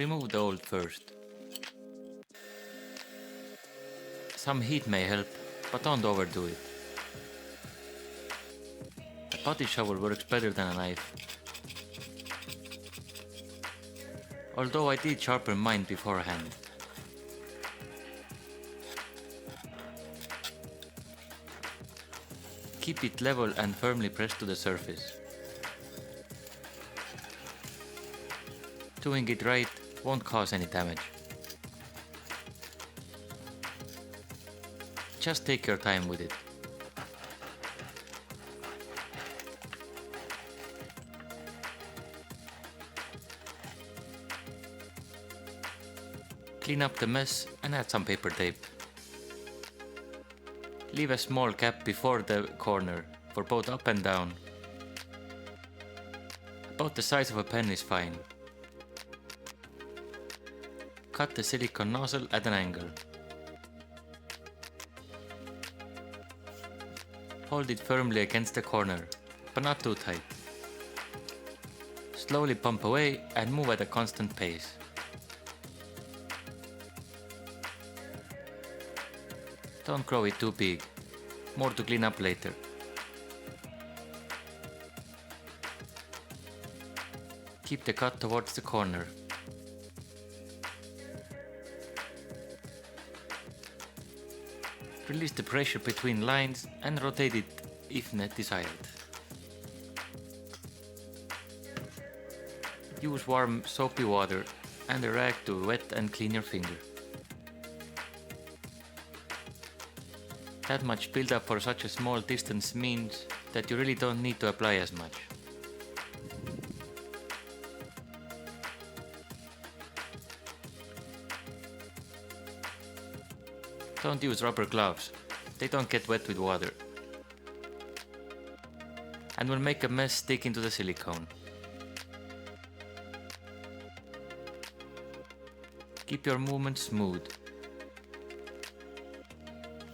Remove the old first. Some heat may help, but don't overdo it. A putty shovel works better than a knife. Although I did sharpen mine beforehand. Keep it level and firmly pressed to the surface. Doing it right won't cause any damage. Just take your time with it. Clean up the mess and add some paper tape. Leave a small gap before the corner for both up and down. About the size of a pen is fine. Cut the silicone nozzle at an angle. Hold it firmly against the corner, but not too tight. Slowly pump away and move at a constant pace. Don't grow it too big, more to clean up later. Keep the cut towards the corner. Release the pressure between lines and rotate it if not desired. Use warm soapy water and a rag to wet and clean your finger. That much build-up for such a small distance means that you really don't need to apply as much. Don't use rubber gloves, they don't get wet with water and will make a mess stick into the silicone. Keep your movements smooth.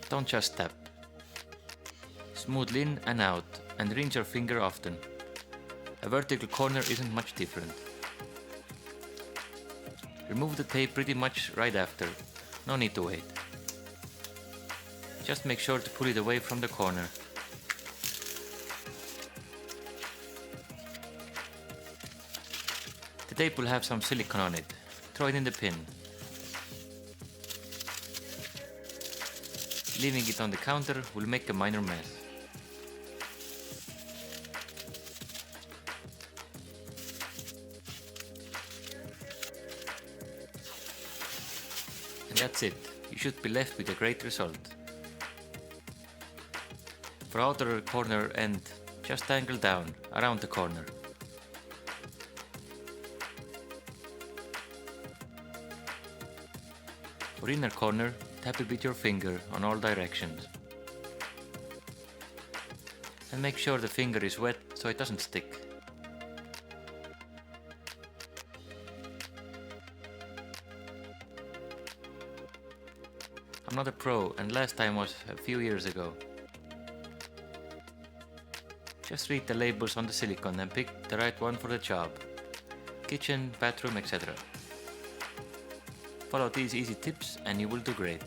Don't just tap. Smoothly in and out and rinse your finger often. A vertical corner isn't much different. Remove the tape pretty much right after, no need to wait. Just make sure to pull it away from the corner. The tape will have some silicone on it. Throw it in the pin. Leaving it on the counter will make a minor mess. And that's it. You should be left with a great result. For outer corner end, just angle down around the corner. For inner corner, tap it with your finger on all directions. And make sure the finger is wet so it doesn't stick. I'm not a pro and last time was a few years ago. Just read the labels on the silicone and pick the right one for the job. Kitchen, bathroom, etc. Follow these easy tips and you will do great.